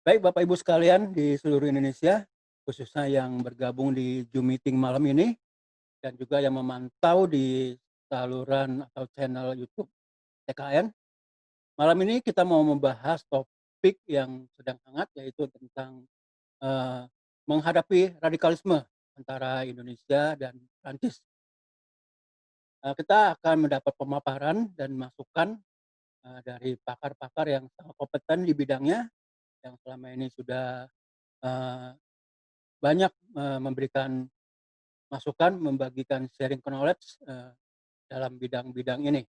Baik Bapak Ibu sekalian di seluruh Indonesia, khususnya yang bergabung di Zoom meeting malam ini dan juga yang memantau di saluran atau channel YouTube TKN. Malam ini kita mau membahas topik yang sedang hangat yaitu tentang eh, menghadapi radikalisme antara Indonesia dan Prancis. Kita akan mendapat pemaparan dan masukan dari pakar-pakar yang sangat kompeten di bidangnya yang selama ini sudah eh, banyak memberikan masukan, membagikan sharing knowledge dalam bidang-bidang ini.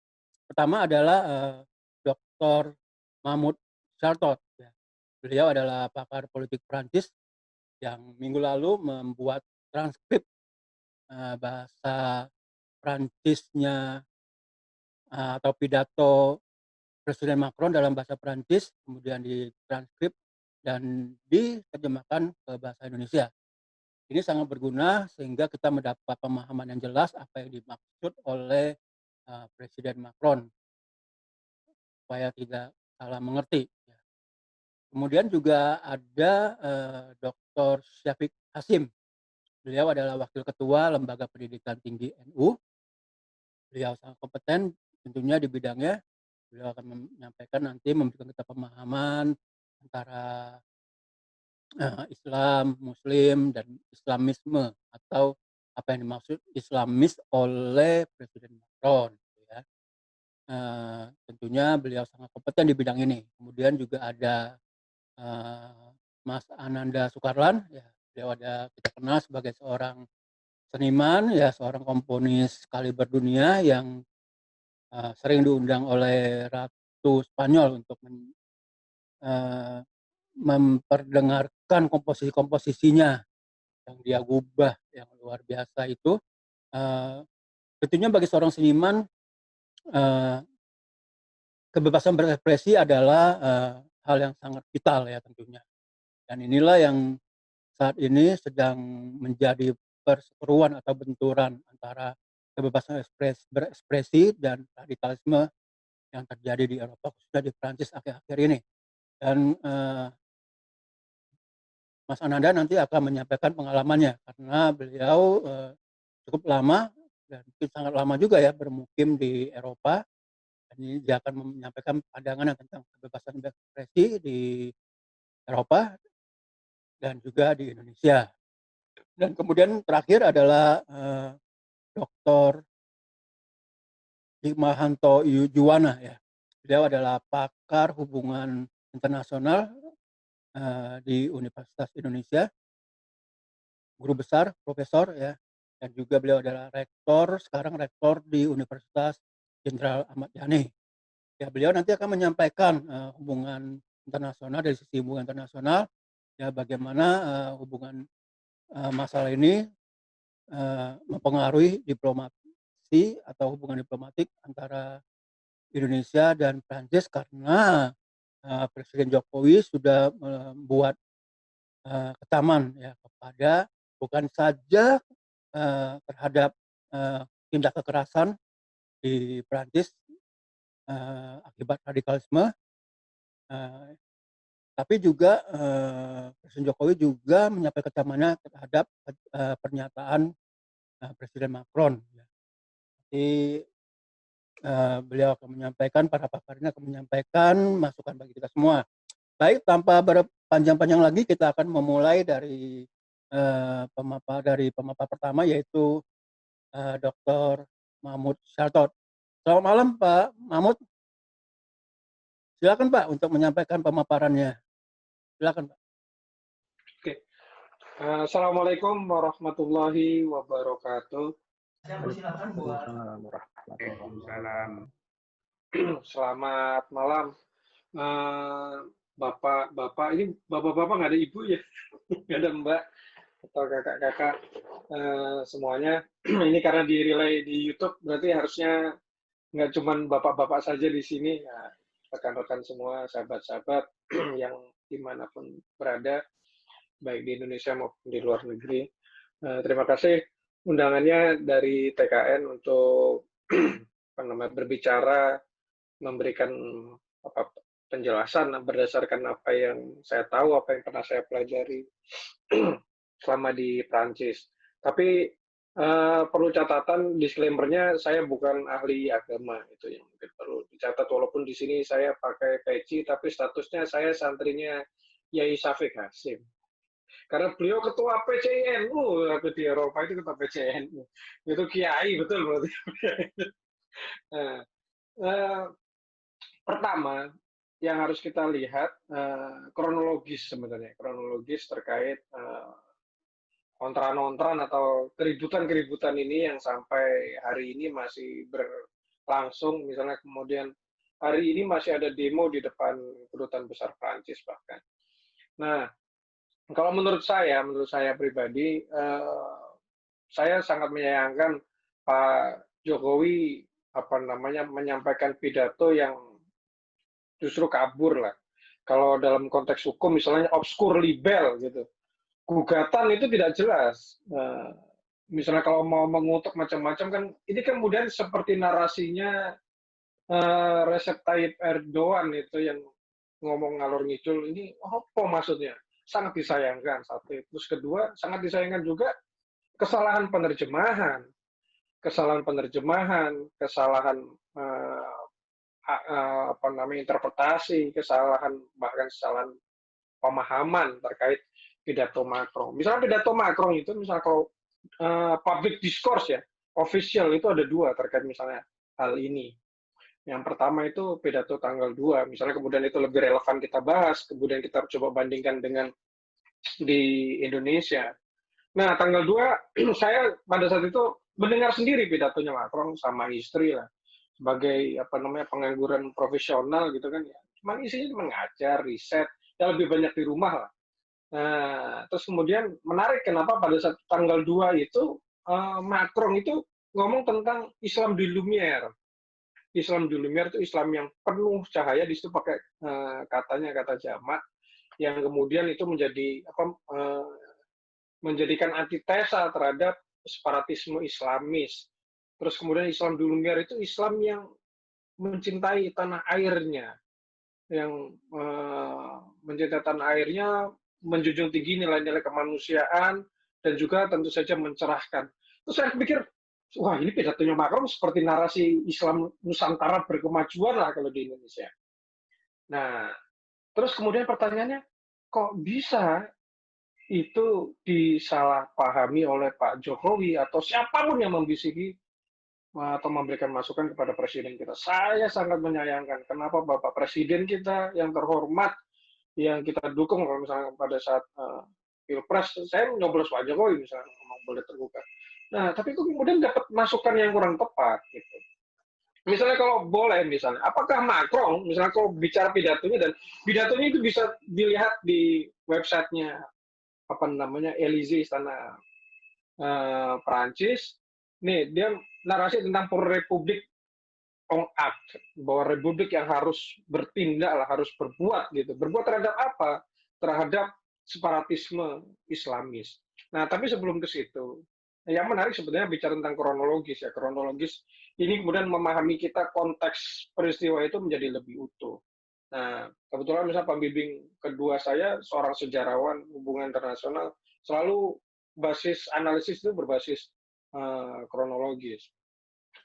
Pertama adalah Dr. Mahmoud Chartot. Ya. Beliau adalah pakar politik Prancis yang minggu lalu membuat transkrip bahasa Prancisnya atau pidato Presiden Macron dalam bahasa Prancis, kemudian ditranskrip dan diterjemahkan ke bahasa Indonesia. Ini sangat berguna sehingga kita mendapat pemahaman yang jelas apa yang dimaksud oleh Presiden Macron supaya tidak salah mengerti. Ya. Kemudian juga ada Dr. Syafiq Hasim. Beliau adalah Wakil Ketua Lembaga Pendidikan Tinggi NU. Beliau sangat kompeten tentunya di bidangnya. Beliau akan menyampaikan nanti memberikan kita pemahaman antara Islam, Muslim, dan Islamisme atau apa yang dimaksud Islamis oleh Presiden Macron. Gitu ya. Tentunya beliau sangat kompeten di bidang ini. Kemudian juga ada Mas Ananda Soekarlan, ya, beliau kita kenal sebagai seorang seniman, ya, seorang komponis kaliber dunia yang sering diundang oleh Ratu Spanyol untuk memperdengarkan komposisi-komposisinya yang dia gubah yang luar biasa itu. Uh, Tentunya bagi seorang seniman uh, kebebasan berekspresi adalah hal yang sangat vital ya tentunya. Dan inilah yang saat ini sedang menjadi perseteruan atau benturan antara kebebasan berekspresi dan radikalisme yang terjadi di Eropa, khususnya di Prancis akhir-akhir ini. Dan Mas Ananda nanti akan menyampaikan pengalamannya karena beliau cukup lama dan sangat lama juga ya bermukim di Eropa. Dan ini dia akan menyampaikan pandangan tentang kebebasan berekspresi di Eropa dan juga di Indonesia. Dan kemudian terakhir adalah Dr. Hikmahanto Juwana ya. Beliau adalah pakar hubungan internasional di Universitas Indonesia, guru besar, profesor ya, dan juga beliau adalah sekarang rektor di Universitas Jenderal Ahmad Yani. Ya, beliau nanti akan menyampaikan hubungan internasional dari sisi hubungan internasional, ya bagaimana hubungan masalah ini mempengaruhi diplomasi atau hubungan diplomatik antara Indonesia dan Prancis karena Presiden Jokowi sudah membuat kecaman ya kepada bukan saja terhadap tindak kekerasan di Prancis akibat radikalisme, tapi juga Presiden Jokowi juga menyampaikan kecamannya terhadap pernyataan Presiden Macron. Ya. Jadi beliau akan menyampaikan, para pakarnya akan menyampaikan masukan bagi kita semua. Baik, tanpa berpanjang-panjang lagi, kita akan memulai dari pemapar pertama yaitu Dr. Mahmoud Chartot. Selamat malam Pak Mahmoud. Silakan Pak untuk menyampaikan pemaparannya. Silakan Pak. Oke. Assalamualaikum warahmatullahi wabarakatuh. Selamat malam. Bapak-bapak, ini bapak-bapak nggak ada ibu ya? Nggak ada mbak atau kakak-kakak semuanya. Ini karena di relay di YouTube, berarti harusnya nggak cuma bapak-bapak saja di sini. Ya, rekan-rekan semua, sahabat-sahabat yang dimanapun berada, baik di Indonesia maupun di luar negeri. Terima kasih undangannya dari TKN untuk berbicara, memberikan penjelasan berdasarkan apa yang saya tahu, apa yang pernah saya pelajari selama di Prancis. Tapi perlu catatan disclaimer-nya, saya bukan ahli agama, itu yang mungkin perlu dicatat. Walaupun di sini saya pakai peci, tapi statusnya saya santrinya Yai Syafiq Hasim. Karena beliau ketua PCNU, aku di Eropa itu ketua PCNU. Itu kiai betul berarti. Nah, eh, pertama yang harus kita lihat kronologis sebenarnya, kronologis terkait ontran-ontran atau keributan-keributan ini yang sampai hari ini masih berlangsung. Misalnya kemudian hari ini masih ada demo di depan kedutaan besar Prancis bahkan. Nah, kalau menurut saya pribadi, saya sangat menyayangkan Pak Jokowi menyampaikan pidato yang justru kabur lah. Kalau dalam konteks hukum misalnya obskur libel gitu, gugatan itu tidak jelas. Misalnya kalau mau mengutuk macam-macam kan, ini kemudian seperti narasinya Recep Tayyip Erdogan itu yang ngomong ngalor ngidul, ini apa maksudnya? Sangat disayangkan satu. Terus kedua, sangat disayangkan juga kesalahan penerjemahan, kesalahan interpretasi, bahkan kesalahan pemahaman terkait pidato Macron. Misalnya pidato Macron itu, misalnya kalau public discourse ya, official itu ada dua terkait misalnya hal ini. Yang pertama itu pidato tanggal 2, misalnya kemudian itu lebih relevan kita bahas, kemudian kita coba bandingkan dengan di Indonesia. Nah, tanggal 2, saya pada saat itu mendengar sendiri pidatonya Macron sama istri lah, sebagai pengangguran profesional gitu kan ya. Cuman isinya mengajar, riset, ya lebih banyak di rumah lah. Nah, terus kemudian menarik kenapa pada saat tanggal 2 itu Macron itu ngomong tentang Islam di Lumière. Islam di Lumière itu Islam yang penuh cahaya, di situ pakai kata jamak yang kemudian itu menjadikan antitesa terhadap separatisme Islamis. Terus kemudian Islam di Lumière itu Islam yang mencintai tanah airnya, yang mencintai tanah airnya, menjunjung tinggi nilai-nilai kemanusiaan, dan juga tentu saja mencerahkan. Terus saya pikir, wah ini pidatonya Macron seperti narasi Islam Nusantara berkemajuan lah kalau di Indonesia. Nah, terus kemudian pertanyaannya, kok bisa itu disalahpahami oleh Pak Jokowi atau siapapun yang membisiki atau memberikan masukan kepada presiden kita. Saya sangat menyayangkan kenapa Bapak Presiden kita yang terhormat, yang kita dukung kalau misalnya pada saat Pilpres, saya nyoblos Pak Jokowi misalnya, ngomong boleh terbuka. Nah, tapi kok kemudian dapat masukan yang kurang tepat gitu. Misalnya kalau boleh misalnya, apakah Macron, misalnya kalau bicara pidatonya, dan pidatonya itu bisa dilihat di websitenya Élysée, istana Perancis. Nih, dia narasi tentang republik on act, bahwa republik yang harus bertindak lah, harus berbuat gitu. Berbuat terhadap apa? Terhadap separatisme Islamis. Nah, tapi sebelum ke situ, yang menarik sebenarnya bicara tentang kronologis ya. Kronologis ini kemudian memahami kita konteks peristiwa itu menjadi lebih utuh. Nah, kebetulan misalnya pembimbing kedua saya, seorang sejarawan hubungan internasional, selalu basis analisis itu berbasis kronologis.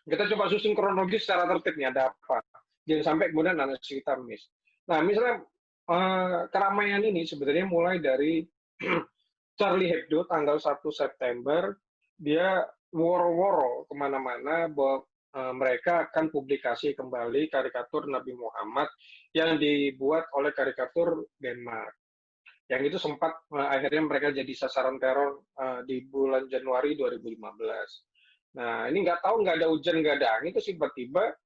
Kita coba susun kronologis secara tertib nih, ada apa. Jangan sampai kemudian analisis kita miss. Nah, misalnya keramaian ini sebenarnya mulai dari Charlie Hebdo tanggal 1 September, dia woro-woro kemana-mana bahwa mereka akan publikasi kembali karikatur Nabi Muhammad yang dibuat oleh karikatur Denmark. Yang itu sempat akhirnya mereka jadi sasaran teror di bulan Januari 2015. Nah, ini nggak tahu, nggak ada hujan, nggak ada angin, itu tiba-tiba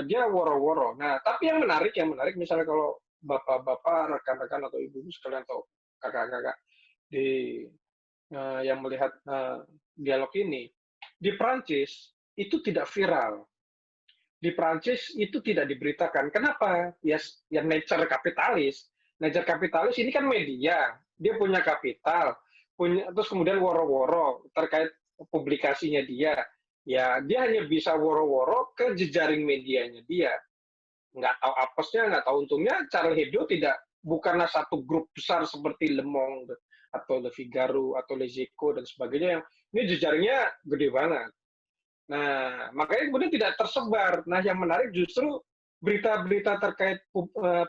dia woro-woro. Nah, tapi yang menarik misalnya kalau bapak-bapak, rekan-rekan atau ibu-ibu sekalian atau kakak-kakak yang melihat dialog ini, di Prancis itu tidak viral. Di Prancis itu tidak diberitakan. Kenapa? Ya nature kapitalis. Nature kapitalis ini kan media, dia punya kapital, terus kemudian woro-woro terkait publikasinya dia. Ya, dia hanya bisa woro-woro ke jejaring medianya dia. nggak tahu apesnya, nggak tahu untungnya, Charlie Hebdo bukanlah satu grup besar seperti Le Monde atau Le Figaro atau Les Echos dan sebagainya yang ini jejaringnya gede banget. Nah, makanya kemudian tidak tersebar. Nah, yang menarik justru berita-berita terkait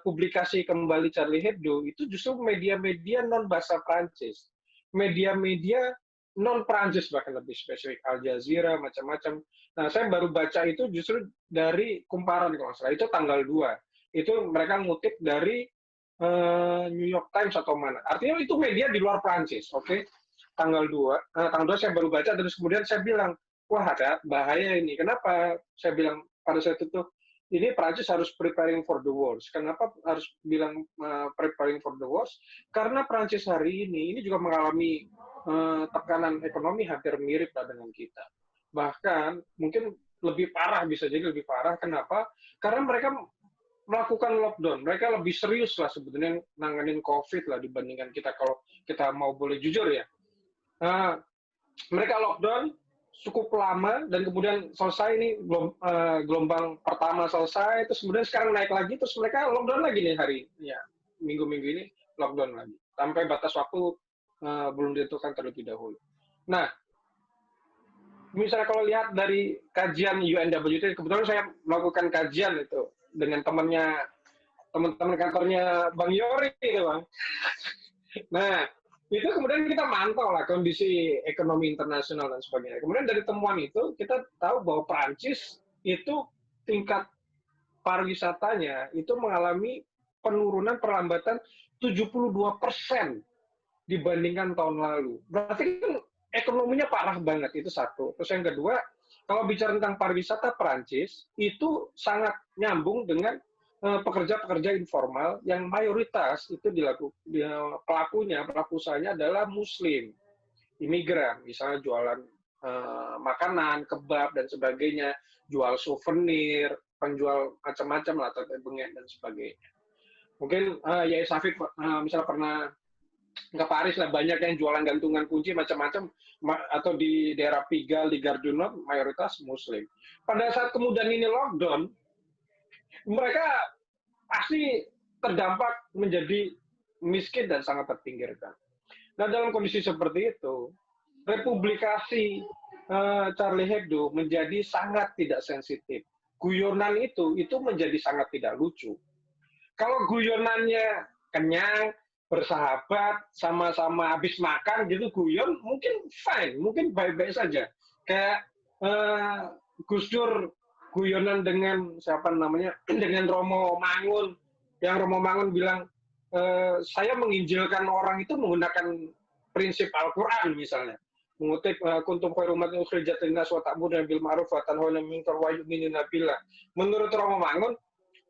publikasi kembali Charlie Hebdo itu justru media-media non bahasa Prancis. Media-media non Prancis bahkan lebih spesifik, Al Jazeera, macam-macam. Nah, saya baru baca itu justru dari Kumparan kalau nggak salah. Itu tanggal 2. Itu mereka ngutip dari New York Times atau mana. Artinya itu media di luar Prancis, oke? Okay? Tanggal 2 saya baru baca, terus kemudian saya bilang, wah ada bahaya ini. Kenapa? Saya bilang pada saat itu, ini Prancis harus preparing for the worst. Kenapa harus bilang preparing for the worst? Karena Prancis hari ini juga mengalami tekanan ekonomi hampir mirip lah dengan kita. Bahkan mungkin lebih parah, bisa jadi lebih parah. Kenapa? Karena mereka melakukan lockdown. Mereka lebih serius lah sebetulnya nanganin COVID lah dibandingkan kita, kalau kita mau boleh jujur ya. Mereka lockdown cukup lama dan kemudian selesai ini gelombang pertama selesai, terus kemudian sekarang naik lagi, terus mereka lockdown lagi nih minggu-minggu ini lockdown lagi sampai batas waktu belum ditentukan terlebih dahulu. Nah, misalnya kalau lihat dari kajian UNWTO, kebetulan saya melakukan kajian itu dengan teman-teman kantornya Bang Yori itu, Bang. Nah, itu kemudian kita mantau lah kondisi ekonomi internasional dan sebagainya. Kemudian dari temuan itu kita tahu bahwa Prancis itu tingkat pariwisatanya itu mengalami penurunan perlambatan 72% dibandingkan tahun lalu. Berarti kan ekonominya parah banget, itu satu. Terus yang kedua, kalau bicara tentang pariwisata Prancis, itu sangat nyambung dengan pekerja-pekerja informal yang mayoritas itu pelaku usahanya adalah Muslim, imigran, misalnya jualan makanan, kebab dan sebagainya, jual souvenir, penjual macam-macam lah, bengen dan sebagainya. Mungkin ya Safik misalnya pernah ke Paris lah, banyak yang jualan gantungan kunci macam-macam, atau di daerah Pigalle, di Gare du Nord, mayoritas Muslim. Pada saat kemudian ini lockdown, mereka pasti terdampak menjadi miskin dan sangat terpinggirkan. Nah, dalam kondisi seperti itu, republikasi Charlie Hebdo menjadi sangat tidak sensitif. Guyonan itu menjadi sangat tidak lucu. Kalau guyonannya kenyang, bersahabat, sama-sama habis makan gitu guyon, mungkin fine, mungkin baik-baik saja. Kayak Gus Dur guyonan dengan siapa namanya, dengan Romo Mangun, yang Romo Mangun bilang saya menginjilkan orang itu menggunakan prinsip Al-Quran misalnya, mengutip kuntum khairum ummatin ukhrijat linnas wa ta'muruna bil ma'ruf wa tanhauna 'anil munkar wa yu'minuna billah. Menurut Romo Mangun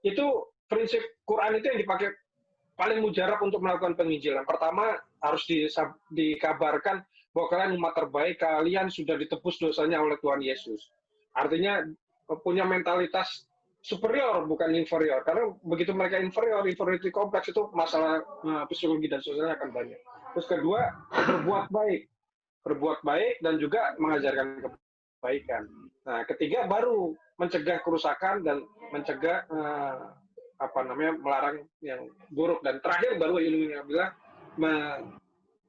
itu prinsip Quran itu yang dipakai paling mujarab untuk melakukan penginjilan. Pertama harus dikabarkan bahwa kalian umat terbaik, kalian sudah ditebus dosanya oleh Tuhan Yesus. Artinya punya mentalitas superior bukan inferior, karena begitu mereka inferiority kompleks itu masalah psikologi dan sosialnya akan banyak. Terus kedua, berbuat baik dan juga mengajarkan kebaikan. Nah, ketiga baru mencegah kerusakan dan mencegah melarang yang buruk, dan terakhir baru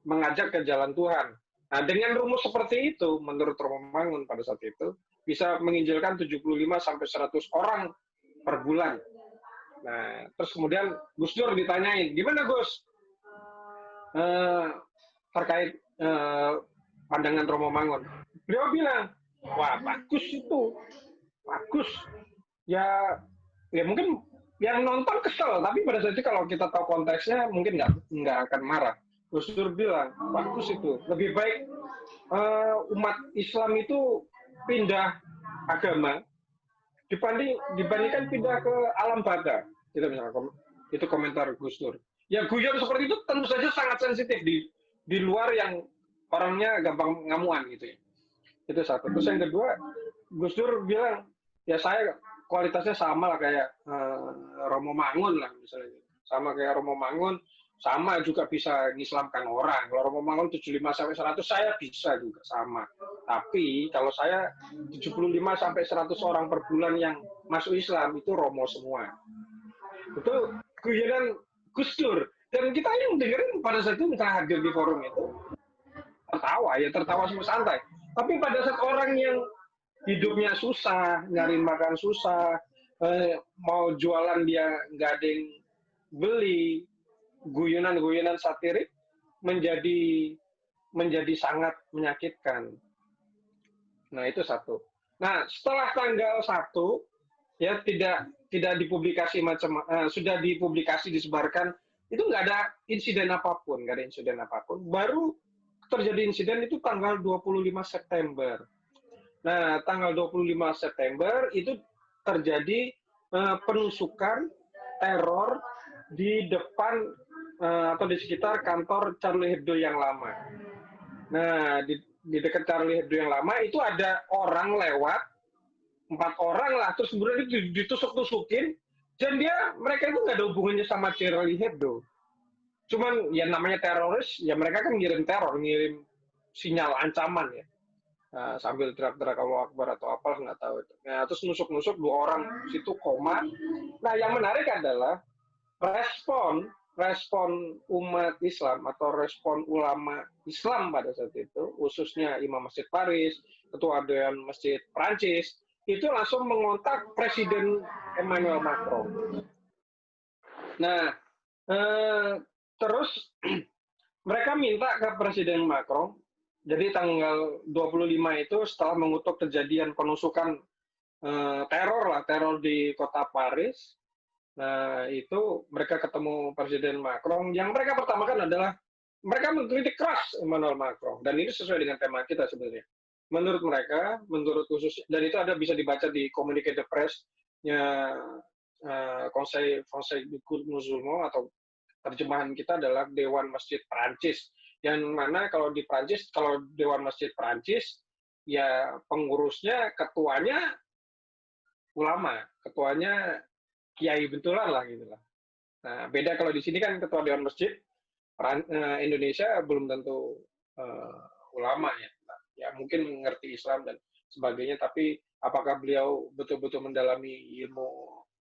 mengajak ke jalan Tuhan. Nah, dengan rumus seperti itu, menurut Romo Mangun pada saat itu, bisa menginjilkan 75 sampai 100 orang per bulan. Nah, terus kemudian Gus Dur ditanyain, gimana Gus terkait pandangan Romo Mangun? Beliau bilang, wah bagus itu, bagus. Ya mungkin yang nonton kesel, tapi pada saat itu kalau kita tahu konteksnya mungkin nggak akan marah. Gus Dur bilang, bagus itu, lebih baik umat Islam itu pindah agama dibandingkan pindah ke alam baka. Itu komentar Gus Dur. Ya guyon seperti itu tentu saja sangat sensitif di luar yang orangnya gampang ngamuan gitu ya. Itu satu. Terus yang kedua, Gus Dur bilang, ya saya kualitasnya sama lah kayak Romo Mangun lah misalnya. Sama kayak Romo Mangun, sama juga bisa mengislamkan orang. Kalau Romo Mangun 75 sampai 100 saya bisa juga sama. Tapi kalau saya 75 sampai 100 orang per bulan yang masuk Islam itu Romo semua. Itu guyonan Gus Dur. Dan kita yang dengerin pada saat itu kita hadir di forum itu tertawa semua santai. Tapi pada saat orang yang hidupnya susah, nyari makan susah, mau jualan dia nggak ada yang beli, guyonan-guyonan satirik menjadi sangat menyakitkan. Nah, itu satu. Nah, setelah tanggal 1 ya tidak dipublikasi sudah dipublikasi disebarkan, itu nggak ada insiden apapun. Baru terjadi insiden itu tanggal 25 September. Nah, tanggal 25 September itu terjadi penusukan teror di depan atau di sekitar kantor Charlie Hebdo yang lama. Nah, di dekat Charlie Hebdo yang lama itu ada orang lewat, 4 orang lah, terus kemudian itu ditusuk-tusukin, dan mereka itu nggak ada hubungannya sama Charlie Hebdo. Cuman ya namanya teroris, ya mereka kan ngirim teror, ngirim sinyal ancaman ya. Sambil teriak-teriak Allahu Akbar atau apa nggak tahu itu. Nah, terus nusuk-nusuk 2 orang situ koma. Nah, yang menarik adalah respon umat Islam atau respon ulama Islam pada saat itu, khususnya Imam Masjid Paris, Ketua Dewan Masjid Prancis, itu langsung mengontak Presiden Emmanuel Macron. Nah, terus mereka minta ke Presiden Macron, jadi tanggal 25 itu setelah mengutuk kejadian penusukan teror di kota Paris. Nah, itu mereka ketemu Presiden Macron. Yang mereka pertamakan adalah mereka mengkritik keras Emmanuel Macron, dan ini sesuai dengan tema kita sebenarnya. Menurut mereka, dan itu bisa dibaca di Communiqué de Presse-nya Conseil du Culte Musulman, atau terjemahan kita adalah Dewan Masjid Prancis. Yang mana kalau di Prancis, kalau Dewan Masjid Prancis, ya pengurusnya, ketuanya ulama, ketuanya kiai betulan lah gitu lah. Nah, beda kalau di sini kan ketua Dewan Masjid Indonesia belum tentu ulama ya. Ya mungkin mengerti Islam dan sebagainya, tapi apakah beliau betul-betul mendalami ilmu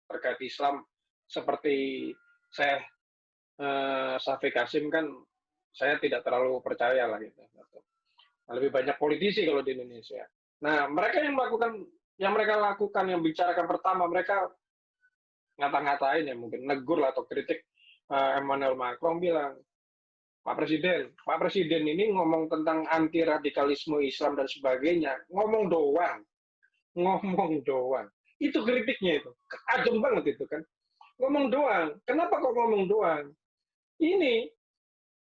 terkait Islam seperti saya Syafiq Kasim, kan saya tidak terlalu percaya lah gitu. Lebih banyak politisi kalau di Indonesia. Nah, yang mereka lakukan, yang bicarakan pertama, mereka ngata-ngatain ya, mungkin negur lah atau kritik Emmanuel Macron, bilang, Pak Presiden ini ngomong tentang anti radikalisme Islam dan sebagainya, ngomong doang. Itu kritiknya itu, ajeng banget itu kan. Ngomong doang. Kenapa kok ngomong doang? Ini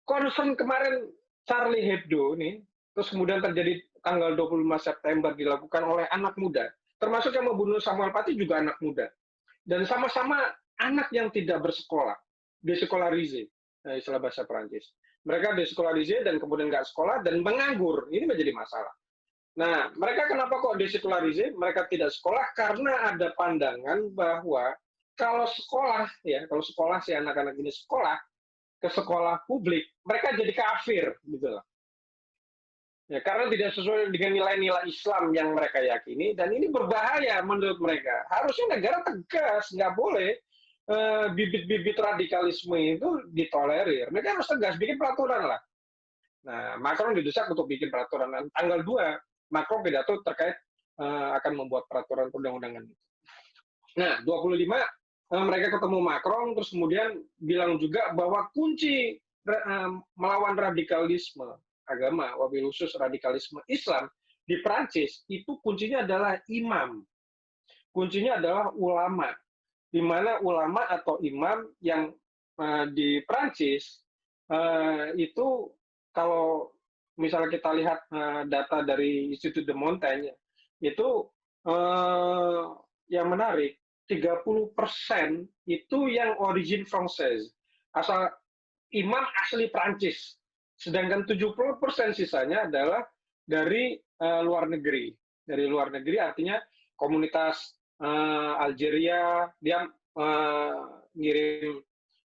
concern kemarin Charlie Hebdo ini, terus kemudian terjadi tanggal 25 September dilakukan oleh anak muda, termasuk yang membunuh Samuel Paty juga anak muda. Dan sama-sama anak yang tidak bersekolah, desekolarize, istilah bahasa Perancis. Mereka desekolarize dan kemudian nggak sekolah dan menganggur. Ini menjadi masalah. Nah, mereka kenapa kok desekolarize? Mereka tidak sekolah karena ada pandangan bahwa kalau sekolah si anak-anak ini sekolah ke sekolah publik, mereka jadi kafir, gitu loh. Ya, karena tidak sesuai dengan nilai-nilai Islam yang mereka yakini, dan ini berbahaya menurut mereka. Harusnya negara tegas, nggak boleh bibit-bibit radikalisme itu ditolerir. Mereka harus tegas, bikin peraturan lah. Nah, Macron didesak untuk bikin peraturan. Dan tanggal 2, Macron pidato terkait akan membuat peraturan perundang-undangan itu. Nah, 25 mereka ketemu Macron, terus kemudian bilang juga bahwa kunci melawan radikalisme agama, wabil khusus radikalisme Islam di Prancis, itu kuncinya adalah imam. Kuncinya adalah ulama. Di mana ulama atau imam yang di Prancis itu, kalau misalnya kita lihat data dari Institut de Montaigne, itu yang menarik, 30% itu yang origin Française, asal imam asli Prancis. Sedangkan 70% sisanya adalah dari luar negeri. Dari luar negeri artinya komunitas Algeria, dia ngirim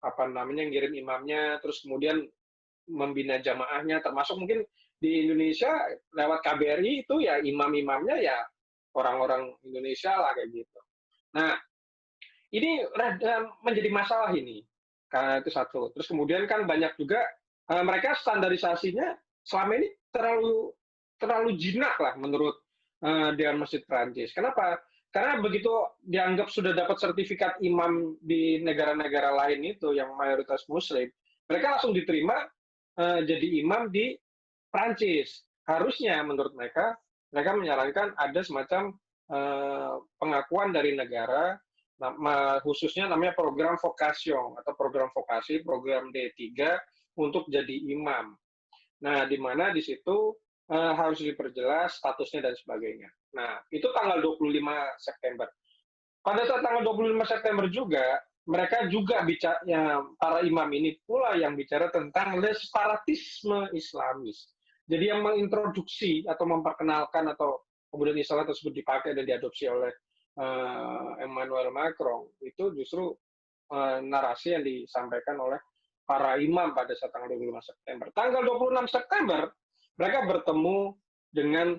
ngirim imamnya, terus kemudian membina jamaahnya, termasuk mungkin di Indonesia lewat KBRI itu ya imam-imamnya ya orang-orang Indonesia lah kayak gitu. Nah, ini menjadi masalah ini, karena itu satu. Terus kemudian kan banyak juga mereka standarisasinya selama ini terlalu terlalu jinak lah menurut Dewan Masjid Prancis. Kenapa? Karena begitu dianggap sudah dapat sertifikat imam di negara-negara lain itu yang mayoritas Muslim, mereka langsung diterima jadi imam di Prancis. Harusnya menurut mereka, mereka menyarankan ada semacam pengakuan dari negara, khususnya namanya program vocation atau program vokasi, program D3 untuk jadi imam. Nah, di mana di situ harus diperjelas statusnya dan sebagainya. Nah, itu tanggal 25 September. Pada saat tanggal 25 September juga, mereka juga bicara, ya, para imam ini pula yang bicara tentang separatisme Islamis. Jadi yang mengintroduksi atau memperkenalkan atau kemudian istilah tersebut dipakai dan diadopsi oleh Emmanuel Macron itu justru narasi yang disampaikan oleh para imam pada saat tanggal 25 September. Tanggal 26 September mereka bertemu dengan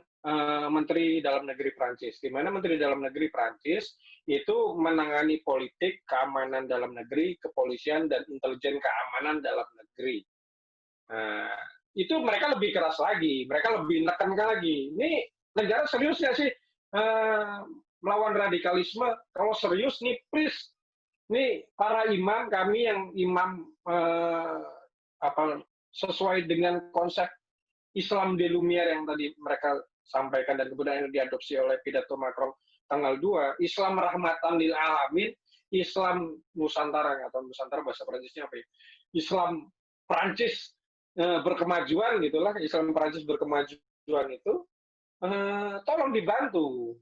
Menteri Dalam Negeri Prancis, di mana Menteri Dalam Negeri Prancis itu menangani politik, keamanan dalam negeri, kepolisian, dan intelijen keamanan dalam negeri. Nah, itu mereka lebih keras lagi, mereka lebih menekankan lagi. Ini negara serius nggak sih melawan radikalisme? Kalau serius nih, please, nih para imam kami yang imam sesuai dengan konsep Islam de Lumière yang tadi mereka sampaikan dan kemudian yang diadopsi oleh pidato Macron tanggal 2, Islam rahmatan lil alamin, Islam Nusantara atau Nusantara bahasa Perancisnya apa ya? Islam Perancis berkemajuan gitulah, Islam Perancis berkemajuan itu tolong dibantu.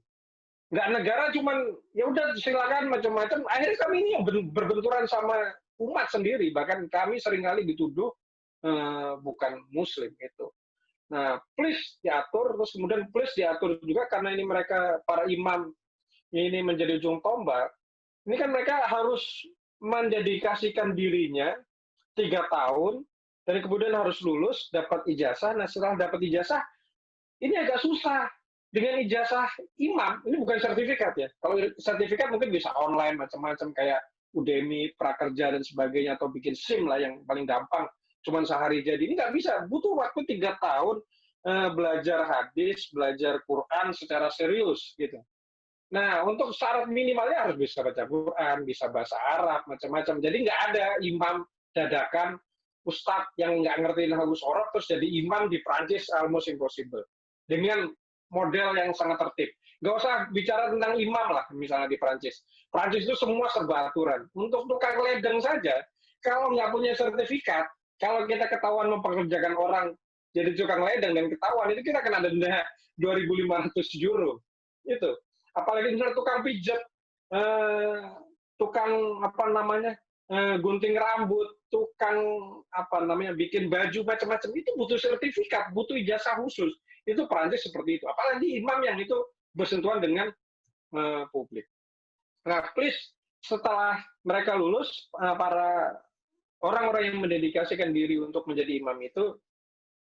Nggak negara cuman ya udah silakan macam-macam. Akhirnya kami ini yang berbenturan sama umat sendiri, bahkan kami seringkali dituduh bukan Muslim itu. Nah, please diatur, terus kemudian please diatur juga karena ini mereka para imam ini menjadi ujung tombak. Ini kan mereka harus mendedikasikan dirinya 3 tahun dan kemudian harus lulus, dapat ijazah. Nah, setelah dapat ijazah, ini agak susah. Dengan ijazah imam, ini bukan sertifikat ya. Kalau sertifikat mungkin bisa online macam-macam kayak Udemy, Prakerja dan sebagainya atau bikin SIM lah yang paling gampang. Cuman sehari jadi. Ini nggak bisa. Butuh waktu 3 tahun belajar hadis, belajar Quran secara serius gitu. Nah, untuk syarat minimalnya harus bisa baca Quran, bisa bahasa Arab, macam-macam. Jadi nggak ada imam dadakan, ustadz yang nggak ngerti nahwu sorot terus jadi imam di Prancis, almost impossible. Dengan model yang sangat tertib. Nggak usah bicara tentang imam lah, misalnya di Prancis. Prancis itu semua serba aturan. Untuk tukang ledeng saja, kalau nggak punya sertifikat, kalau kita ketahuan mempekerjakan orang jadi tukang ledeng dan ketahuan, itu kita kena denda 2.500 euro. Itu. Apalagi misalnya tukang pijat, tukang apa namanya, gunting rambut, tukang apa namanya, bikin baju macam-macam, itu butuh sertifikat, butuh ijazah khusus. Itu Perancis seperti itu. Apalagi imam yang itu bersentuhan dengan publik. Nah, please, setelah mereka lulus, para orang-orang yang mendedikasikan diri untuk menjadi imam itu,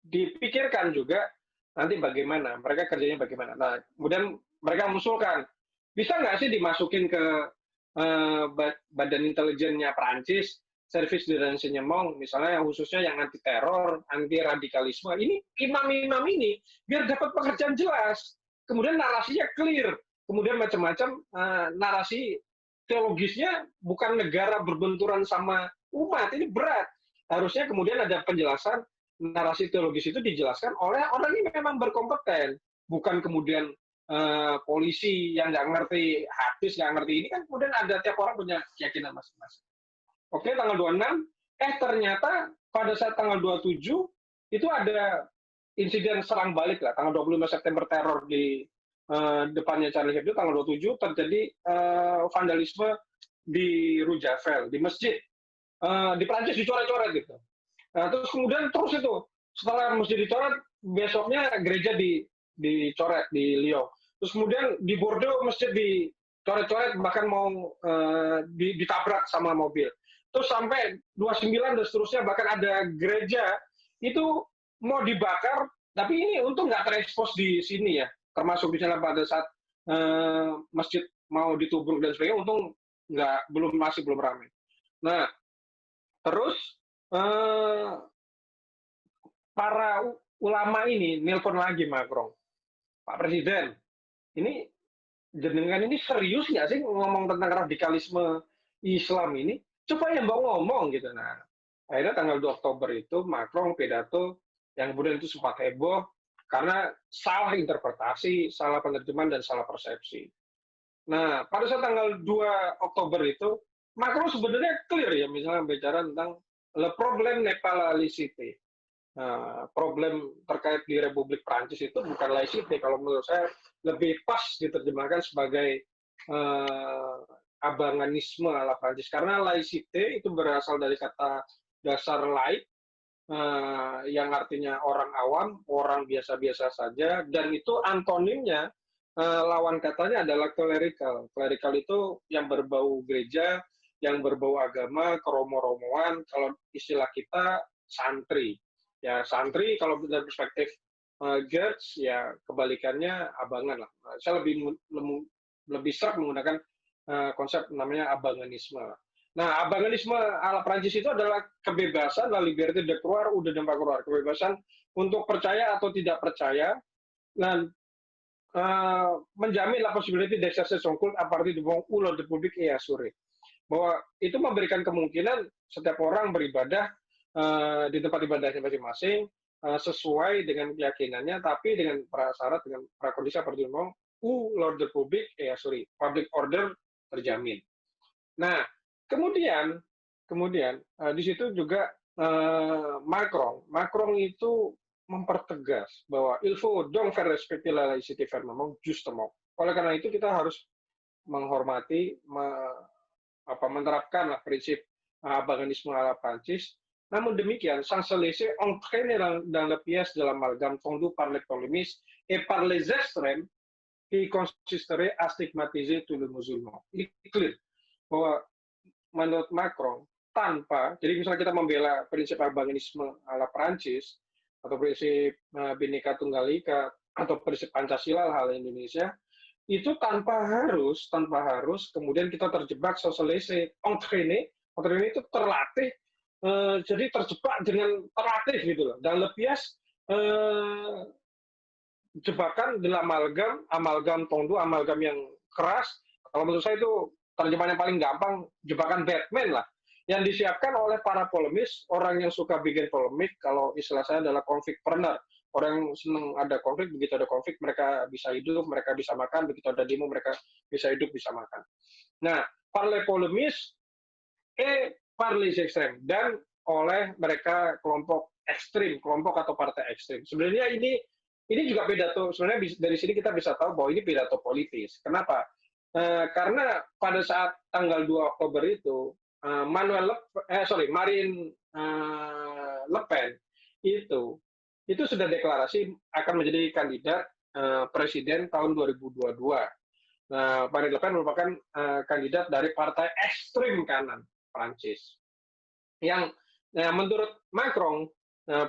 dipikirkan juga nanti bagaimana, mereka kerjanya bagaimana. Nah, kemudian mereka mengusulkan, bisa nggak sih dimasukin ke badan intelijennya Perancis, Service de Renseignement, misalnya khususnya yang anti teror, anti radikalisme. Ini imam-imam ini biar dapat pekerjaan jelas, kemudian narasinya clear, kemudian macam-macam narasi teologisnya bukan negara berbenturan sama umat, ini berat. Harusnya kemudian ada penjelasan narasi teologis itu dijelaskan oleh orang ini memang berkompeten, bukan kemudian polisi yang nggak ngerti hadis, nggak ngerti ini kan kemudian ada tiap orang punya keyakinan masing-masing. Oke, tanggal 26, ternyata pada saat tanggal 27 itu ada insiden serang balik lah, tanggal 25 September teror di depannya Charlie Hebdo, tanggal 27 terjadi vandalisme di Rue Javel, di masjid. Di Prancis dicoret-coret gitu. Nah, terus kemudian terus itu, setelah masjid dicoret, besoknya gereja dicoret di Lyon. Terus kemudian di Bordeaux masjid dicoret-coret, bahkan mau ditabrak sama mobil. Terus sampai 29 dan seterusnya, bahkan ada gereja itu mau dibakar, tapi ini untung nggak terekspos di sini ya, termasuk di sana pada saat masjid mau ditubruk dan sebagainya, untung masih belum ramai. Nah, terus para ulama ini nelpon lagi Macron, Pak Presiden, ini jenengan ini serius nggak sih ngomong tentang radikalisme Islam ini? Coba ya Mbak ngomong gitu. Nah, akhirnya tanggal 2 Oktober itu Macron pidato yang kemudian itu sempat heboh karena salah interpretasi, salah penerjemahan, dan salah persepsi. Nah, pada saat tanggal 2 Oktober itu, Macron sebenarnya clear ya, misalnya bicara tentang le problème n'est pas la laïcité. Nah, problem terkait di Republik Prancis itu bukan laicite, kalau menurut saya lebih pas diterjemahkan sebagai abanganisme ala Prancis, karena laicite itu berasal dari kata dasar laik, yang artinya orang awam, orang biasa-biasa saja, dan itu antonimnya, lawan katanya adalah clerical. Clerical itu yang berbau gereja, yang berbau agama, keromo-romoan, kalau istilah kita santri. Ya santri kalau dari perspektif Gertz ya kebalikannya abangan lah. Saya lebih sering menggunakan konsep namanya abanganisme. Nah, abanganisme ala Prancis itu adalah kebebasan, la liberté de croire ou de ne pas croire, kebebasan untuk percaya atau tidak percaya, dan menjamin la possibilité d'exercer son culte à partir du moment où l'ordre public est assuré. Bahwa itu memberikan kemungkinan setiap orang beribadah di tempat ibadahnya masing-masing sesuai dengan keyakinannya, tapi dengan prasyarat, dengan prakondisi seperti ngomong l'ordre public public order terjamin. Nah, kemudian di situ juga Macron itu mempertegas bahwa il faut donc faire respecter la laïcité fermement, justement. Oleh karena itu kita harus menghormati, menerapkan prinsip abanganisme ala Prancis. Namun demikian, sans se laisser entraîner dans la pièce de l'amalgame tendu par les polémistes et par les extrêmes qui consisterait à stigmatiser tous les musulmans. Ini clear bahwa menurut Macron, jadi misalnya kita membela prinsip abanganisme ala Prancis atau prinsip Bhinneka Tunggal Ika atau prinsip Pancasila hal Indonesia, itu tanpa harus kemudian kita terjebak sosialisasi, entraîner itu terlatih, jadi terjebak dengan terlatih gitu loh. Dan lepias jebakan dalam amalgam tondu, amalgam yang keras. Kalau menurut saya itu terjemahan yang paling gampang, jebakan Batman lah, yang disiapkan oleh para polemis, orang yang suka bikin polemik. Kalau istilah saya adalah konflikpreneur, orang yang senang ada konflik, begitu ada konflik mereka bisa hidup, mereka bisa makan, begitu ada demo mereka bisa hidup, bisa makan. Nah, par les polemis par les extrêmes, dan oleh mereka kelompok ekstrim, kelompok atau partai ekstrim. Sebenarnya ini juga pidato, sebenarnya dari sini kita bisa tahu bahwa ini pidato politis. Kenapa? Karena pada saat tanggal 2 Oktober itu, Marine Le Pen itu sudah deklarasi akan menjadi kandidat presiden tahun 2022. Nah, Marine Le Pen merupakan kandidat dari partai ekstrim kanan Prancis. Yang menurut Macron,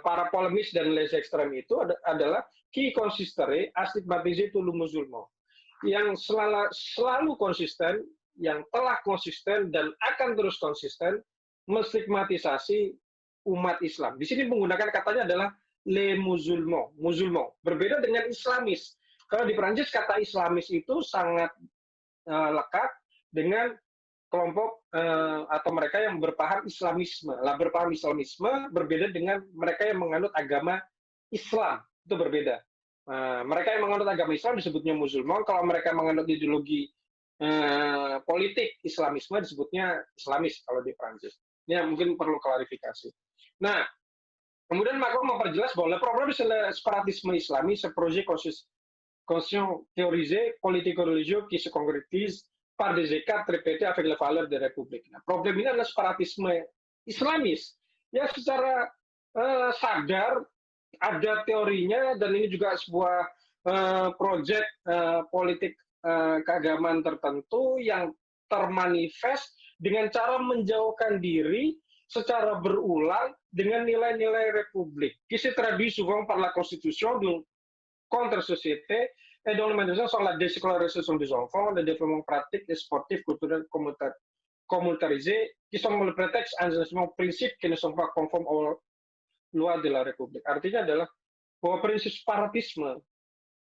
para polemis dan les ekstrem itu adalah qui consisterait à stigmatiser tous les musulmans, yang selalu konsisten, yang telah konsisten dan akan terus konsisten menstigmatisasi umat Islam. Di sini menggunakan katanya adalah les musulmans, berbeda dengan Islamis. Kalau di Prancis kata Islamis itu sangat lekat dengan kelompok atau mereka yang berpaham Islamisme. Berpaham Islamisme berbeda dengan mereka yang menganut agama Islam, itu berbeda. Mereka yang menganut agama Islam disebutnya musulman, kalau mereka menganut ideologi politik Islamisme disebutnya Islamis kalau di Prancis. Ini mungkin perlu klarifikasi. Nah, kemudian Macron memperjelas bahwa le problème c'est le separatisme islami, ce projet conscient théorisé politico-religieux qui se concrétise par des écarts répétés avec les valeurs de République. Nah, problem ini adalah separatisme Islamis yang secara sadar ada teorinya, dan ini juga sebuah proyek politik keagamaan tertentu yang termanifest dengan cara menjauhkan diri secara berulang dengan nilai-nilai Republik. Qui se traduit souvent par la constitution d'une contre-société dans le management sont la désécularisation des enfants, le développement pratique et sportif, culturel, communautarisé, qui sont le prétexte à un prinsip qui ne sont pas conformes aux lois de la République. Artinya adalah bahwa prinsip separatisme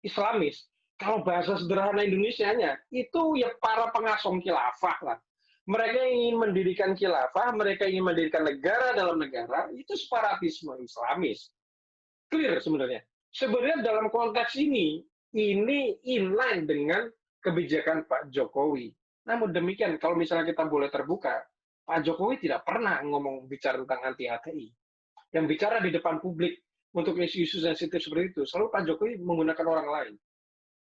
Islamis, kalau bahasa sederhana Indonesianya, itu ya para pengasong khilafah lah. Mereka ingin mendirikan khilafah, mereka ingin mendirikan negara dalam negara, itu separatisme Islamis. Clear sebenarnya. Sebenarnya dalam konteks ini inline dengan kebijakan Pak Jokowi. Namun demikian, kalau misalnya kita boleh terbuka, Pak Jokowi tidak pernah ngomong bicara tentang anti HTI. Yang bicara di depan publik untuk isu-isu sensitif seperti itu, selalu Pak Jokowi menggunakan orang lain.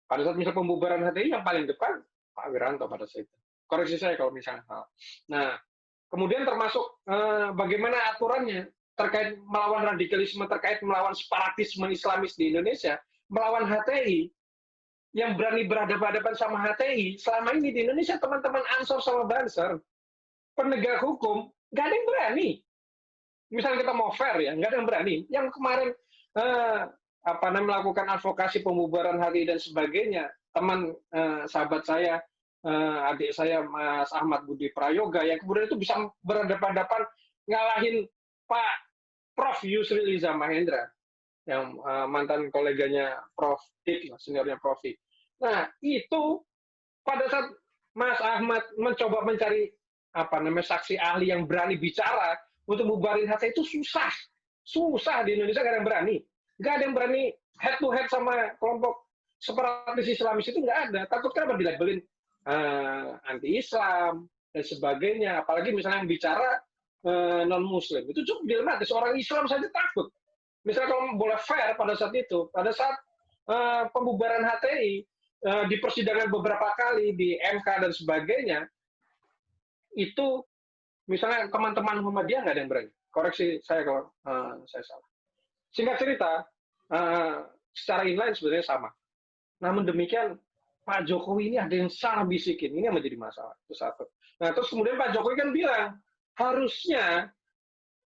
Pada saat misal pembubaran HTI, yang paling depan Pak Wiranto pada saat itu. Koreksi saya kalau misalnya salah. Nah, kemudian termasuk bagaimana aturannya terkait melawan radikalisme, terkait melawan separatisme Islamis di Indonesia, melawan HTI, yang berani berhadapan-hadapan sama HTI, selama ini di Indonesia teman-teman Ansor sama Banser, penegak hukum, nggak ada yang berani. Misalnya kita mau fair ya, nggak ada yang berani. Yang kemarin melakukan advokasi pembubaran HTI dan sebagainya, teman sahabat saya, adik saya Mas Ahmad Budi Prayoga, yang kemudian itu bisa berhadapan-hadapan ngalahin Pak Prof. Yusril Iza Mahendra, yang mantan koleganya Prof. Dik, seniornya Prof. Dik. Nah, itu pada saat Mas Ahmad mencoba mencari saksi ahli yang berani bicara untuk membubarin HTI itu susah di Indonesia, nggak ada yang berani, nggak ada yang berani head to head sama kelompok separatis Islamis, itu nggak ada. Takut kenapa dilabelin anti Islam dan sebagainya, apalagi misalnya yang bicara non Muslim, itu cukup dilematis. Orang Islam saja takut. Misalnya kalau boleh fair pada saat itu, pada saat pembubaran HTI di persidangan beberapa kali di MK dan sebagainya, itu misalnya teman-teman Muhammadiyah nggak ada yang berani. Koreksi saya kalau saya salah. Singkat cerita, secara inline sebenarnya sama. Namun demikian, Pak Jokowi ini ada yang salah bisikin. Ini yang menjadi masalah. Itu satu. Nah, terus kemudian Pak Jokowi kan bilang, harusnya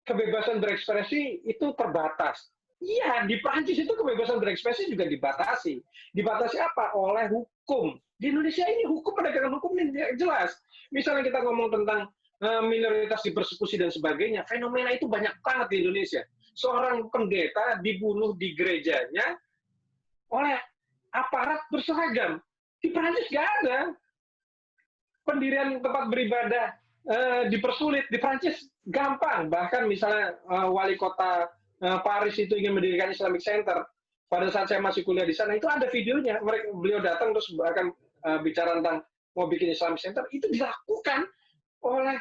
kebebasan berekspresi itu terbatas. Iya, di Prancis itu kebebasan berekspresi juga dibatasi. Dibatasi apa? Oleh hukum. Di Indonesia ini hukum, penegakan hukum ini jelas. Misalnya kita ngomong tentang minoritas dipersekusi dan sebagainya, fenomena itu banyak banget di Indonesia. Seorang pendeta dibunuh di gerejanya oleh aparat berseragam. Di Prancis nggak ada. Pendirian tempat beribadah dipersulit. Di Prancis gampang. Bahkan misalnya wali kota Paris itu ingin mendirikan Islamic Center. Pada saat saya masih kuliah di sana, itu ada videonya. Beliau datang terus akan bicara tentang mau bikin Islamic Center. Itu dilakukan oleh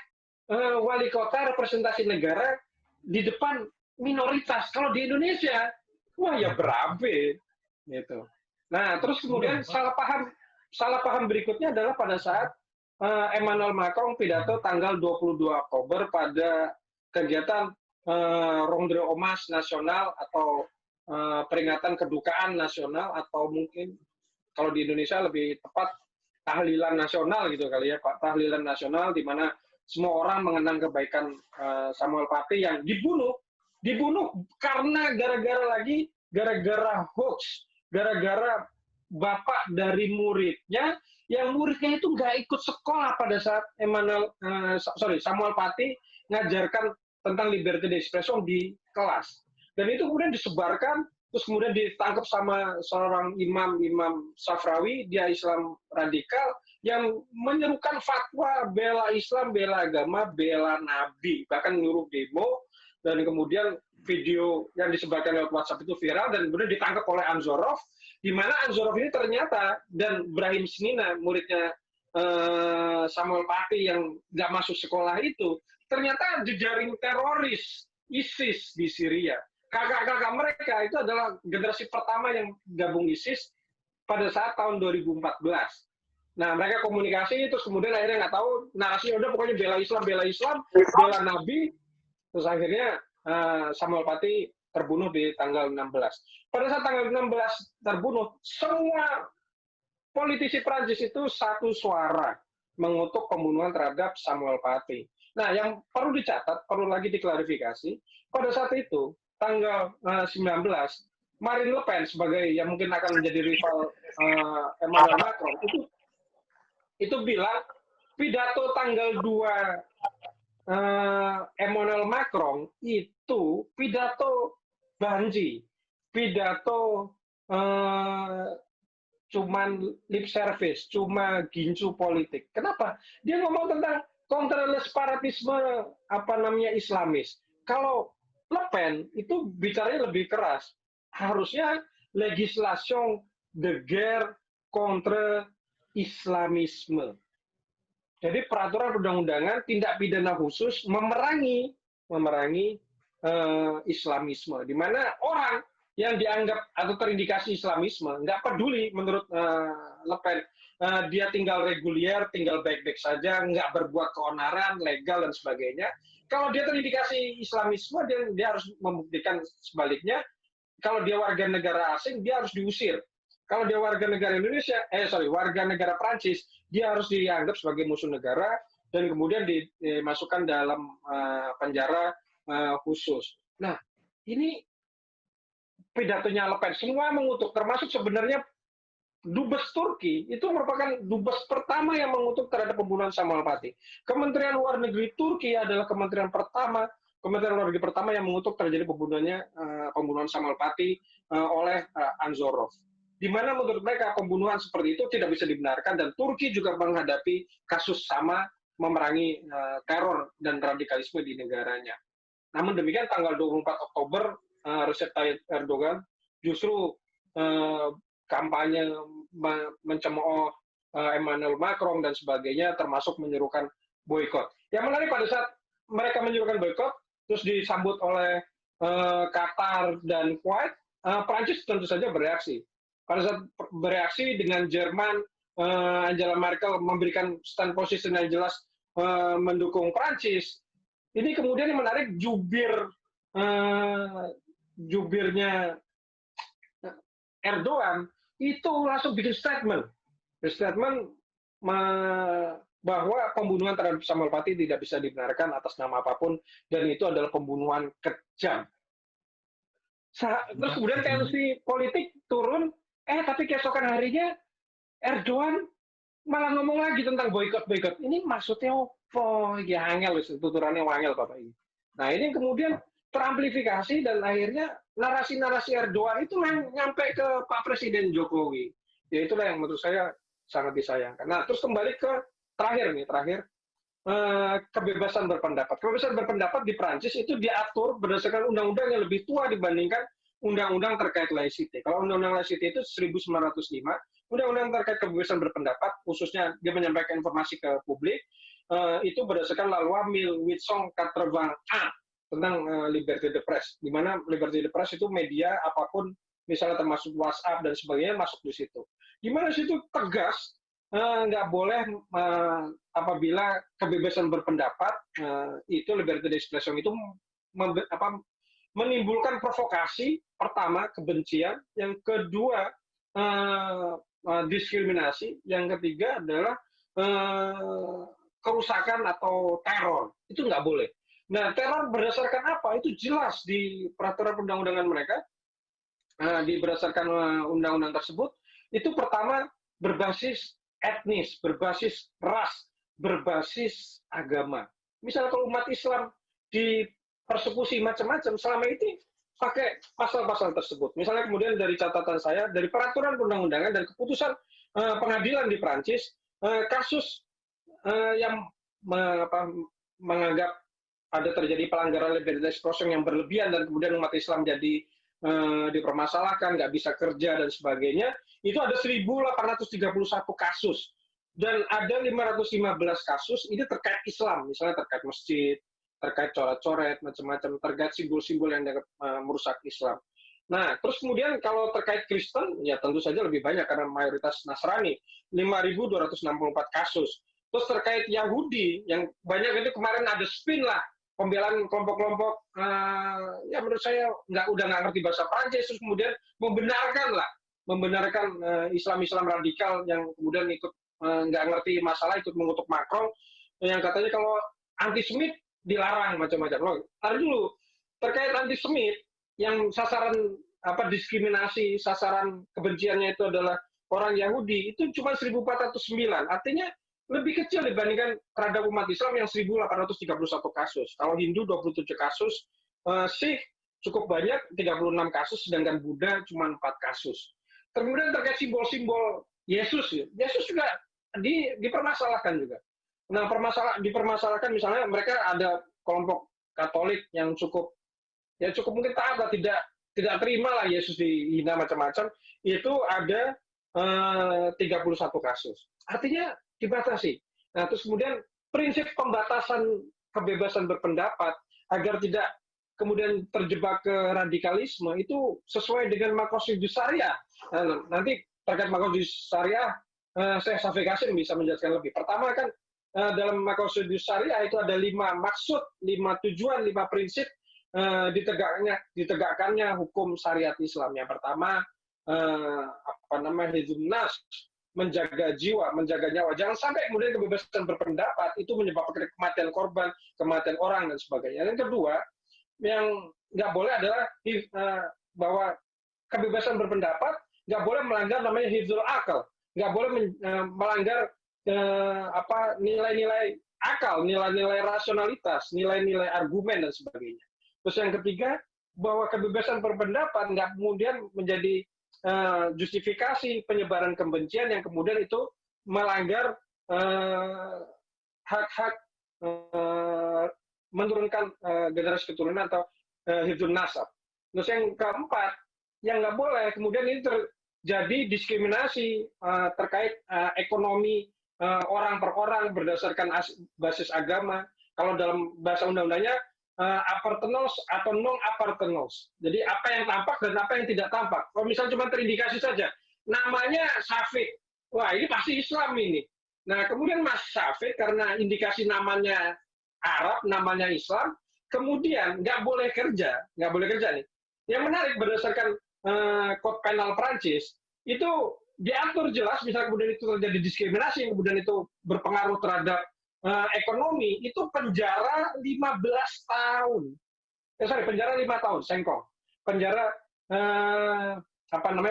wali kota representasi negara di depan minoritas. Kalau di Indonesia, wah ya berabe. Gitu. Nah, terus kemudian salah paham berikutnya adalah pada saat Emmanuel Macron pidato tanggal 22 Oktober pada kegiatan Rondre Hommage Nasional atau peringatan kedukaan nasional, atau mungkin kalau di Indonesia lebih tepat tahlilan nasional gitu kali ya Pak, tahlilan nasional di mana semua orang mengenang kebaikan Samuel Paty yang dibunuh karena gara-gara hoax, gara-gara bapak dari muridnya, yang muridnya itu nggak ikut sekolah pada saat Samuel Paty ngajarkan tentang liberty d'expression di kelas. Dan itu kemudian disebarkan, terus kemudian ditangkap sama seorang imam Safrawi, dia Islam radikal, yang menyerukan fatwa bela Islam, bela agama, bela Nabi, bahkan nyuruh demo, dan kemudian video yang disebarkan lewat WhatsApp itu viral, dan kemudian ditangkap oleh Anzorov, di mana Anzorov ini ternyata, dan Brahim Snina, muridnya Samuel Paty yang nggak masuk sekolah itu, ternyata jejaring teroris ISIS di Syria. Kakak-kakak mereka itu adalah generasi pertama yang gabung ISIS pada saat tahun 2014. Nah, mereka komunikasi, terus kemudian akhirnya nggak tahu, narasinya udah pokoknya bela Islam, bela Nabi, terus akhirnya Samuel Paty terbunuh di tanggal 16. Pada saat tanggal 16 terbunuh, semua politisi Prancis itu satu suara mengutuk pembunuhan terhadap Samuel Paty. Nah, yang perlu dicatat, perlu lagi diklarifikasi, pada saat itu, tanggal 19, Marine Le Pen sebagai yang mungkin akan menjadi rival Emmanuel Macron itu bilang pidato tanggal 2 Emmanuel Macron itu pidato banji, pidato cuman lip service, cuma gincu politik. Kenapa? Dia ngomong tentang kontra separatisme Islamis. Kalau Le Pen itu bicaranya lebih keras. Harusnya legislation de guerre contre islamisme. Jadi peraturan undang-undangan tindak pidana khusus memerangi Islamisme, di mana orang yang dianggap atau terindikasi Islamisme nggak peduli menurut Le Pen, dia tinggal reguler, tinggal baik-baik saja, nggak berbuat keonaran, legal dan sebagainya. Kalau dia terindikasi Islamisme, dia harus membuktikan sebaliknya. Kalau dia warga negara asing, dia harus diusir. Kalau dia warga negara warga negara Prancis, dia harus dianggap sebagai musuh negara dan kemudian dimasukkan dalam penjara khusus. Nah, ini pidatonya Le Pen semua mengutuk, termasuk sebenarnya Dubes Turki itu merupakan dubes pertama yang mengutuk terhadap pembunuhan Samuel Paty. Kementerian Luar Negeri Turki adalah kementerian luar negeri pertama yang mengutuk terjadi pembunuhan Samuel Paty oleh Anzorov. Di mana menurut mereka pembunuhan seperti itu tidak bisa dibenarkan dan Turki juga menghadapi kasus sama memerangi teror dan radikalisme di negaranya. Namun demikian tanggal 24 Oktober Recep Tayyip Erdogan justru kampanye mencemooh Emmanuel Macron dan sebagainya, termasuk menyerukan boykot. Yang menarik pada saat mereka menyerukan boykot, terus disambut oleh Qatar dan Kuwait, Prancis tentu saja bereaksi. Pada saat bereaksi dengan Jerman, Angela Merkel memberikan stand position yang jelas mendukung Prancis. Ini kemudian yang menarik jubirnya Erdogan itu langsung bikin statement bahwa pembunuhan terhadap Samuel Paty tidak bisa dibenarkan atas nama apapun dan itu adalah pembunuhan kejam. Terus kemudian tensi politik turun, tapi keesokan harinya Erdogan malah ngomong lagi tentang boykot. Ini maksudnya apa? Ya angel, tuturannya wangel Bapak ini. Nah ini kemudian teramplifikasi dan akhirnya narasi-narasi Erdogan itu yang nyampe ke Pak Presiden Jokowi. Ya itulah yang menurut saya sangat disayangkan. Nah terus kembali ke terakhir kebebasan berpendapat. Kebebasan berpendapat di Prancis itu diatur berdasarkan undang-undang yang lebih tua dibandingkan undang-undang terkait laicite. Kalau undang-undang laicite itu 1905, undang-undang terkait kebebasan berpendapat, khususnya dia menyampaikan informasi ke publik, itu berdasarkan la loi 1881 tentang liberty de presse, di mana liberty de presse itu media apapun, misalnya termasuk WhatsApp dan sebagainya masuk di situ. Di mana situ tegas nggak boleh apabila kebebasan berpendapat itu liberty d'expression itu menimbulkan provokasi, pertama kebencian, yang kedua diskriminasi, yang ketiga adalah kerusakan atau teror. Itu nggak boleh. Nah, teror berdasarkan apa? Itu jelas di peraturan perundang-undangan mereka, berdasarkan undang-undang tersebut, itu pertama berbasis etnis, berbasis ras, berbasis agama. Misalnya kalau umat Islam dipersekusi macam-macam, selama ini pakai pasal-pasal tersebut. Misalnya kemudian dari catatan saya, dari peraturan perundang-undangan dan keputusan pengadilan di Prancis, kasus yang menganggap ada terjadi pelanggaran liberty d'expression yang berlebihan dan kemudian umat Islam jadi dipermasalahkan, nggak bisa kerja dan sebagainya, itu ada 1.831 kasus dan ada 515 kasus ini terkait Islam, misalnya terkait masjid, terkait coret-coret, macam-macam, terkait simbol-simbol yang merusak Islam. Nah, terus kemudian kalau terkait Kristen, ya tentu saja lebih banyak karena mayoritas Nasrani, 5.264 kasus. Terus terkait Yahudi, yang banyak itu kemarin ada spin lah, pembelaan kelompok-kelompok ya menurut saya udah nggak ngerti bahasa Prancis, terus kemudian membenarkan Islam-Islam radikal yang kemudian ikut nggak ngerti masalah, ikut mengutuk Macron, yang katanya kalau antisemit dilarang macam-macam. Loh, taruh dulu, terkait antisemit yang sasaran diskriminasi sasaran kebenciannya itu adalah orang Yahudi, itu cuma 1.409. Artinya lebih kecil dibandingkan terhadap umat Islam yang 1.831 kasus. Kalau Hindu 27 kasus, Sikh cukup banyak 36 kasus, sedangkan Buddha cuma 4 kasus. Kemudian terkait simbol-simbol Yesus, Yesus juga dipermasalahkan juga. Nah, dipermasalahkan misalnya mereka ada kelompok Katolik yang cukup mungkin taat lah, tidak terima lah Yesus dihina macam-macam, itu ada 31 kasus. Artinya dibatasi. Nah, terus kemudian prinsip pembatasan kebebasan berpendapat agar tidak kemudian terjebak ke radikalisme itu sesuai dengan Maqasidus Syariah. Nah, nanti terkait Maqasidus Syariah, saya Syafiq Hasyim bisa menjelaskan lebih. Pertama kan dalam Maqasidus Syariah itu ada 5 maksud, 5 tujuan, 5 prinsip ditegakkannya hukum syariat Islam. Yang pertama hifdzun nafs, menjaga jiwa, menjaga nyawa. Jangan sampai kemudian kebebasan berpendapat itu menyebabkan kematian korban, kematian orang dan sebagainya. Yang kedua, yang nggak boleh adalah bahwa kebebasan berpendapat nggak boleh melanggar namanya hifdzul akal, nggak boleh melanggar nilai-nilai akal, nilai-nilai rasionalitas, nilai-nilai argumen dan sebagainya. Terus yang ketiga, bahwa kebebasan berpendapat nggak kemudian menjadi justifikasi penyebaran kebencian yang kemudian itu melanggar hak-hak menurunkan generasi keturunan atau hifdzun nasab. Terus yang keempat, yang nggak boleh kemudian ini terjadi diskriminasi terkait ekonomi orang per orang berdasarkan basis agama. Kalau dalam bahasa undang-undangnya apartenos atau non apartenos. Jadi apa yang tampak dan apa yang tidak tampak. Kalau misalnya cuma terindikasi saja, namanya Syafiq, wah ini pasti Islam ini. Nah kemudian Mas Syafiq karena indikasi namanya Arab, namanya Islam, kemudian nggak boleh kerja nih. Yang menarik berdasarkan Kode Penal Prancis itu diatur jelas, misalnya kemudian itu terjadi diskriminasi, yang kemudian itu berpengaruh terhadap ekonomi, itu penjara 15 tahun. Penjara 5 tahun, sengkong. Penjara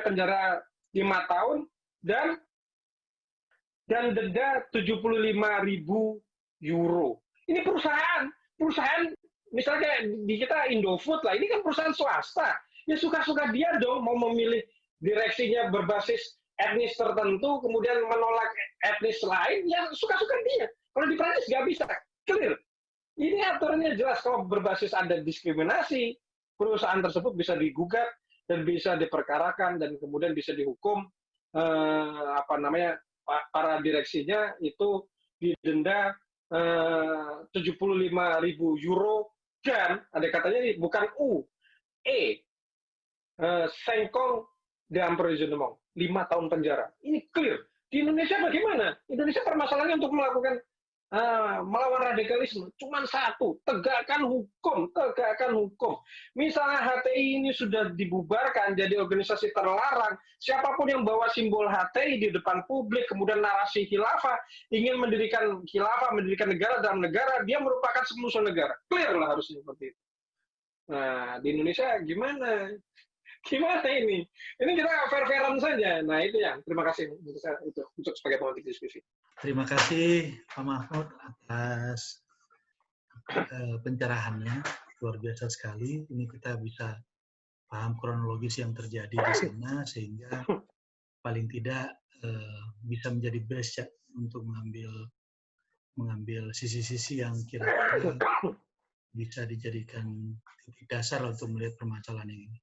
penjara 5 tahun dan denda 75.000 euro. Ini perusahaan misalnya kayak di kita Indofood lah, ini kan perusahaan swasta. Ya suka-suka dia dong mau memilih direksinya berbasis etnis tertentu, kemudian menolak etnis lain, ya suka-suka dia. Kalau di Prancis nggak bisa, clear. Ini aturannya jelas, kalau berbasis ada diskriminasi, perusahaan tersebut bisa digugat dan bisa diperkarakan dan kemudian bisa dihukum para direksinya itu didenda 75.000 euro dan ada katanya ini bukan sengkong d'emprisonnement, 5 tahun penjara. Ini clear. Di Indonesia bagaimana? Indonesia permasalahannya untuk melakukan melawan radikalisme cuma satu, tegakkan hukum. Misalnya HTI ini sudah dibubarkan jadi organisasi terlarang, siapapun yang bawa simbol HTI di depan publik kemudian narasi khilafah, ingin mendirikan khilafah, mendirikan negara dalam negara, dia merupakan musuh negara. Clear lah harusnya seperti itu. Nah, di Indonesia gimana? Gimana ini? Ini kita fair-fairan saja. Nah, itu ya. Terima kasih untuk sebagai pemantik diskusi. Terima kasih Pak Mahfud atas pencerahannya. Luar biasa sekali. Ini kita bisa paham kronologis yang terjadi di sana sehingga paling tidak bisa menjadi base ya, untuk mengambil sisi-sisi yang kira-kira bisa dijadikan titik dasar untuk melihat permasalahan ini.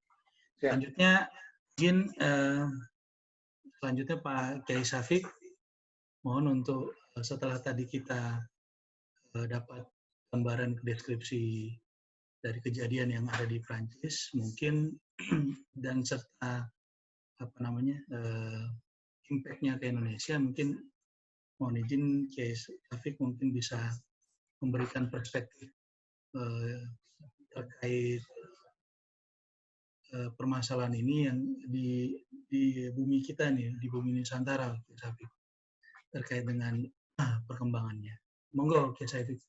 Selanjutnya Pak Kiai Syafiq, mohon untuk setelah tadi kita dapat gambaran deskripsi dari kejadian yang ada di Prancis, mungkin dan serta impact-nya ke Indonesia, mungkin mohon izin Kiai Syafiq mungkin bisa memberikan perspektif terkait permasalahan ini yang di bumi kita nih, di bumi Nusantara, terkait dengan perkembangannya. Monggo, Kiai Syafiq.